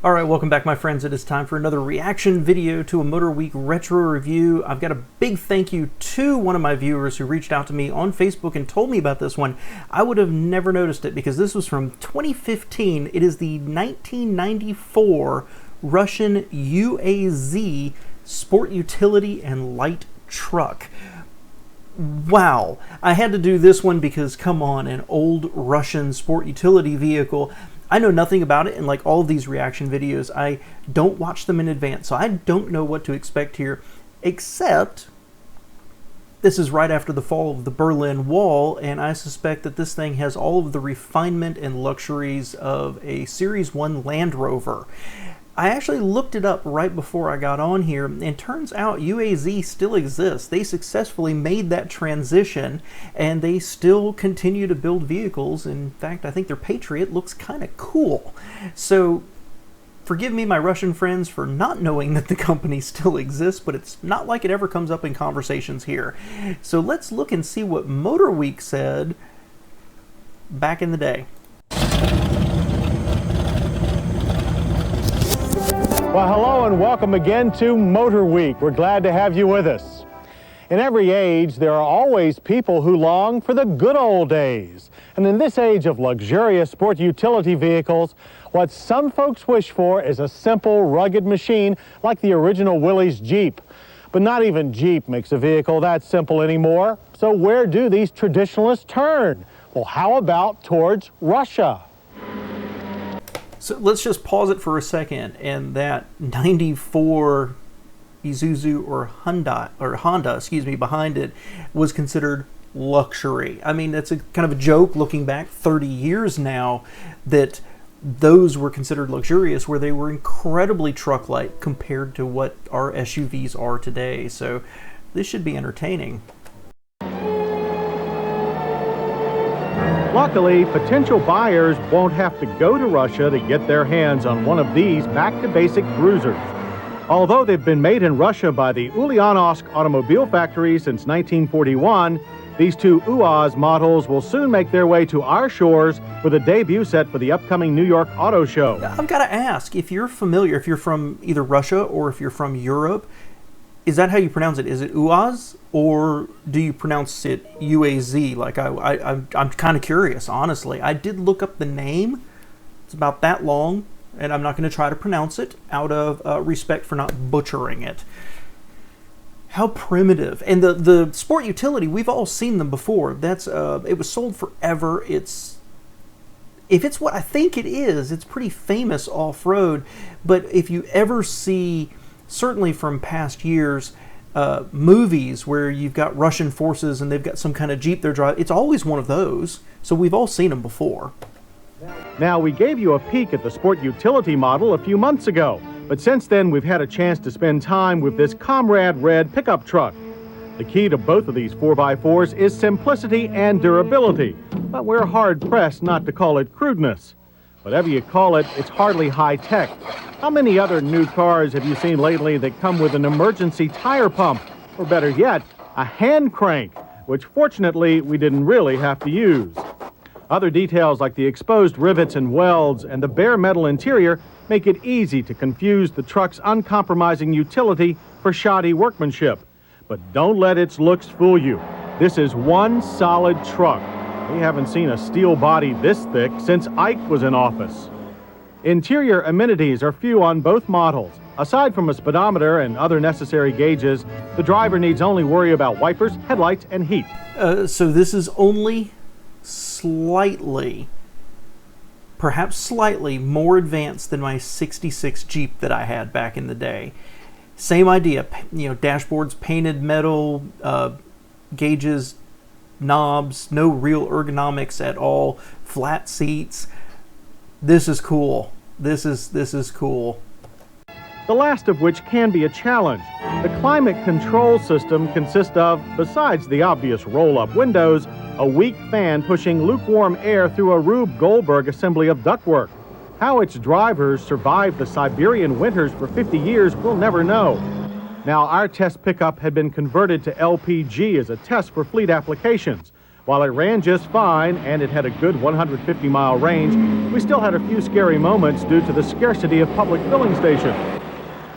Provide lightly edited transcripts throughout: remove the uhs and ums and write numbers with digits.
All right, welcome back, my friends. It is time for another reaction video to a Motorweek Retro review. I've got a big thank you to one of my viewers who reached out to me on Facebook and told me about this one. I would have never noticed it because this was from 2015. It is the 1994 Russian UAZ Sport Utility and Light Truck. Wow, I had to do this one because, come on, an old Russian sport utility vehicle. I know nothing about it, and like all of these reaction videos, I don't watch them in advance, so I don't know what to expect here, except this is right after the fall of the Berlin Wall, and I suspect that this thing has all of the refinement and luxuries of a Series 1 Land Rover. I actually looked it up right before I got on here, and turns out UAZ still exists. They successfully made that transition, and they still continue to build vehicles. In fact, I think their Patriot looks kind of cool. So, forgive me, my Russian friends, for not knowing that the company still exists, but it's not like it ever comes up in conversations here. So let's look and see what Motorweek said back in the day. Well, hello and welcome again to Motor Week. We're glad to have you with us. In every age, there are always people who long for the good old days. And in this age of luxurious sport utility vehicles, what some folks wish for is a simple, rugged machine like the original Willys Jeep. But not even Jeep makes a vehicle that simple anymore. So where do these traditionalists turn? Well, how about towards Russia? So let's just pause it for a second, and that 94 Isuzu or Honda, excuse me, behind it was considered luxury. I mean, that's a kind of a joke looking back 30 years now that those were considered luxurious, where they were incredibly truck-like compared to what our SUVs are today. So this should be entertaining. Luckily, potential buyers won't have to go to Russia to get their hands on one of these back-to-basic cruisers. Although they've been made in Russia by the Ulyanovsk automobile factory since 1941, these two Uaz models will soon make their way to our shores with a debut set for the upcoming New York Auto Show. I've got to ask, if you're familiar, if you're from either Russia or if you're from Europe, is that how you pronounce it? Is it Uaz, or do you pronounce it UAZ? Like I'm kind of curious, honestly. I did look up the name. It's about that long, and I'm not going to try to pronounce it out of respect for not butchering it. How primitive. And the sport utility, we've all seen them before. That's it was sold forever. If it's what I think it is, it's pretty famous off-road. But if you ever see, certainly from past years, movies where you've got Russian forces and they've got some kind of Jeep they're driving, it's always one of those. So we've all seen them before. Now, we gave you a peek at the sport utility model a few months ago, but since then we've had a chance to spend time with this Comrade Red pickup truck. The key to both of these 4x4s is simplicity and durability, but we're hard-pressed not to call it crudeness. Whatever you call it, it's hardly high-tech. How many other new cars have you seen lately that come with an emergency tire pump? Or better yet, a hand crank, which fortunately we didn't really have to use. Other details like the exposed rivets and welds and the bare metal interior make it easy to confuse the truck's uncompromising utility for shoddy workmanship. But don't let its looks fool you. This is one solid truck. We haven't seen a steel body this thick since Ike was in office. Interior amenities are few on both models. Aside from a speedometer and other necessary gauges, the driver needs only worry about wipers, headlights, and heat. So this is only slightly, perhaps slightly more advanced than my 66 Jeep that I had back in the day. Same idea, you know, dashboards, painted metal, gauges, knobs, no real ergonomics at all, flat seats. This is cool. This is cool. The last of which can be a challenge. The climate control system consists of, besides the obvious roll-up windows, a weak fan pushing lukewarm air through a Rube Goldberg assembly of ductwork. How its drivers survived the Siberian winters for 50 years, we'll never know. Now, our test pickup had been converted to LPG as a test for fleet applications, While it ran just fine and it had a good 150-mile range, we still had a few scary moments due to the scarcity of public filling stations.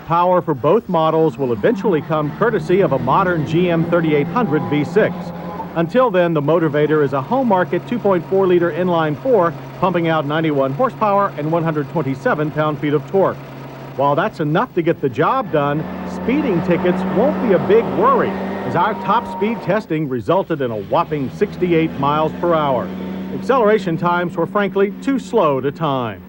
Power for both models will eventually come courtesy of a modern GM 3800 V6. Until then, the Motivator is a home market 2.4-liter inline-4, pumping out 91 horsepower and 127 pound-feet of torque. While that's enough to get the job done, speeding tickets won't be a big worry, as our top speed testing resulted in a whopping 68 miles per hour. Acceleration times were frankly too slow to time.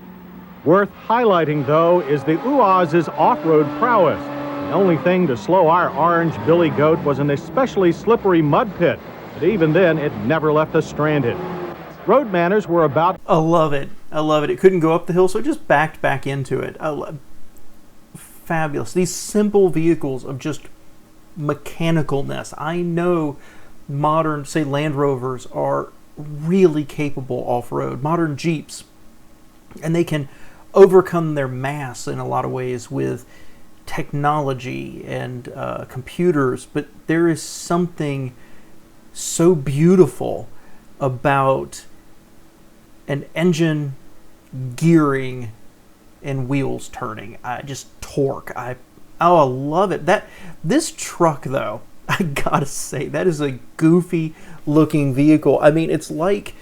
Worth highlighting, though, is the Uaz's off-road prowess. The only thing to slow our orange Billy Goat was an especially slippery mud pit, but even then it never left us stranded. Road manners were about... I love it. I love it. It couldn't go up the hill, so it just backed back into it. Fabulous. These simple vehicles of just mechanicalness. I know modern, say, Land Rovers are really capable off-road, modern Jeeps, and they can overcome their mass in a lot of ways with technology and computers, but there is something so beautiful about an engine gearing and wheels turning. Just torque. I love it. This truck, though, I gotta say, that is a goofy looking vehicle. I mean, it's like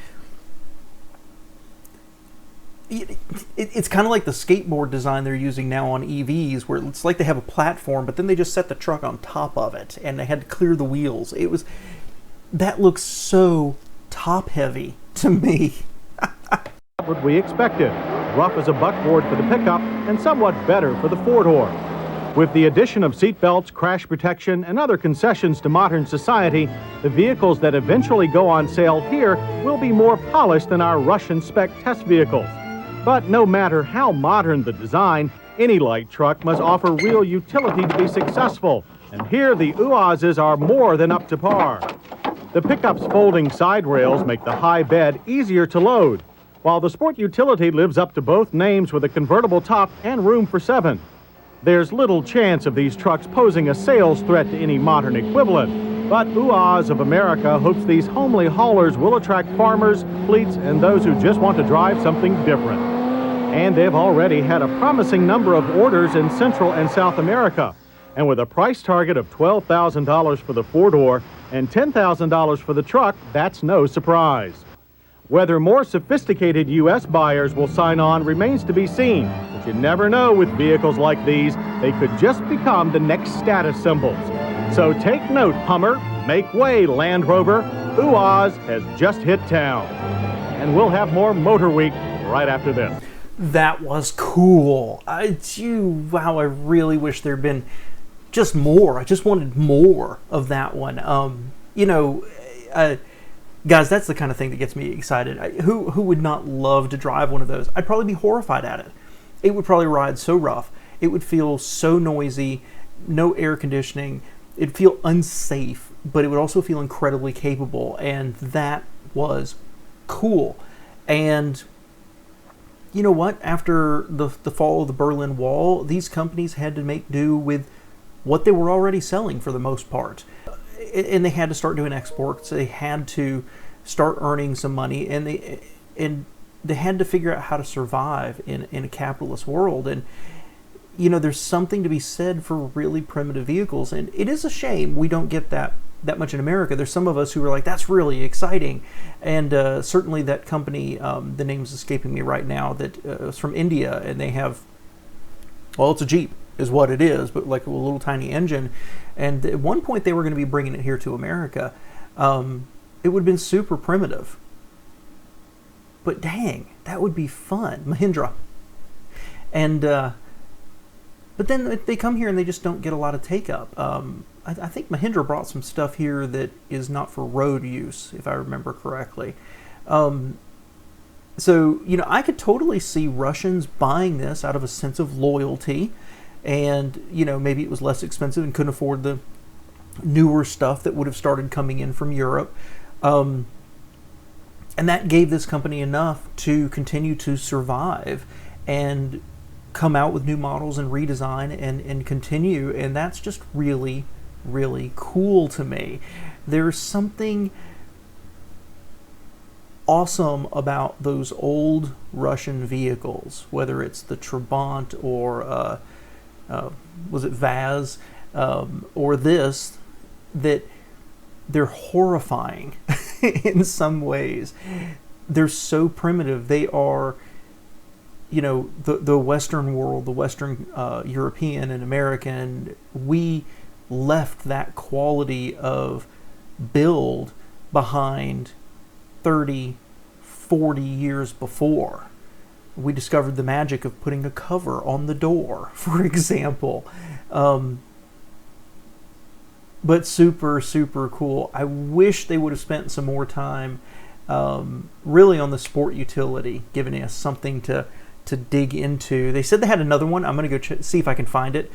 it's kind of like the skateboard design they're using now on EVs, where it's like they have a platform, but then they just set the truck on top of it, and they had to clear the wheels. That looks so top heavy to me. What we expected. Rough as a buckboard for the pickup and somewhat better for the four-door. With the addition of seatbelts, crash protection, and other concessions to modern society, the vehicles that eventually go on sale here will be more polished than our Russian spec test vehicles. But no matter how modern the design, any light truck must offer real utility to be successful. And here the Uaz's are more than up to par. The pickup's folding side rails make the high bed easier to load, while the Sport Utility lives up to both names with a convertible top and room for 7. There's little chance of these trucks posing a sales threat to any modern equivalent, but Uaz of America hopes these homely haulers will attract farmers, fleets, and those who just want to drive something different. And they've already had a promising number of orders in Central and South America. And with a price target of $12,000 for the four-door and $10,000 for the truck, that's no surprise. Whether more sophisticated U.S. buyers will sign on remains to be seen, but you never know with vehicles like these. They could just become the next status symbols. So take note, Hummer, make way, Land Rover. Uaz has just hit town. And we'll have more Motor Week right after this. That was cool. Wow, I really wish there'd been just more. I just wanted more of that one. Guys, that's the kind of thing that gets me excited. Who would not love to drive one of those? I'd probably be horrified at it. It would probably ride so rough. It would feel so noisy, no air conditioning. It'd feel unsafe, but it would also feel incredibly capable, and that was cool. And you know what? After the fall of the Berlin Wall, these companies had to make do with what they were already selling for the most part. And they had to start doing exports. They had to start earning some money, and they had to figure out how to survive in a capitalist world. And there's something to be said for really primitive vehicles, and it is a shame we don't get that much in America. There's some of us who are like, that's really exciting, and certainly that company, the name's escaping me right now, that is from India, and they have, well, it's a Jeep is what it is, but like a little tiny engine. And at one point they were going to be bringing it here to America. It would have been super primitive. But dang, that would be fun. Mahindra. And but then they come here and they just don't get a lot of take-up. I think Mahindra brought some stuff here that is not for road use, if I remember correctly. So, I could totally see Russians buying this out of a sense of loyalty. And, maybe it was less expensive and couldn't afford the newer stuff that would have started coming in from Europe. And that gave this company enough to continue to survive and come out with new models and redesign and continue. And that's just really, really cool to me. There's something awesome about those old Russian vehicles, whether it's the Trabant or was it Vaz, or this, that they're horrifying in some ways. They're so primitive. They are, you know, the Western world, the Western European and American, we left that quality of build behind 30, 40 years before. We discovered the magic of putting a cover on the door, for example. But super, super cool. I wish they would have spent some more time really on the sport utility, giving us something to dig into. They said they had another one. I'm going to go see if I can find it.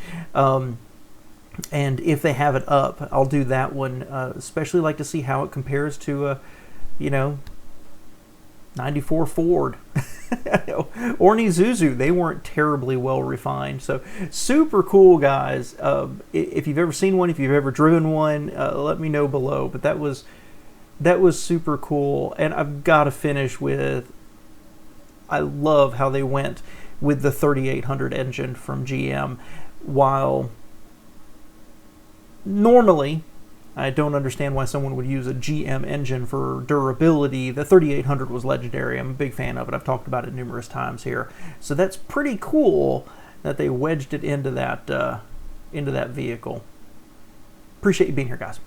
And if they have it up, I'll do that one. Especially like to see how it compares to a, you know, 94 Ford or an Isuzu. They weren't terribly well refined. So super cool, guys. If you've ever seen one, if you've ever driven one, let me know below. But that was super cool. And I've got to finish with, I love how they went with the 3800 engine from GM. While normally I don't understand why someone would use a GM engine for durability, the 3800 was legendary. I'm a big fan of it. I've talked about it numerous times here. So that's pretty cool that they wedged it into that vehicle. Appreciate you being here, guys.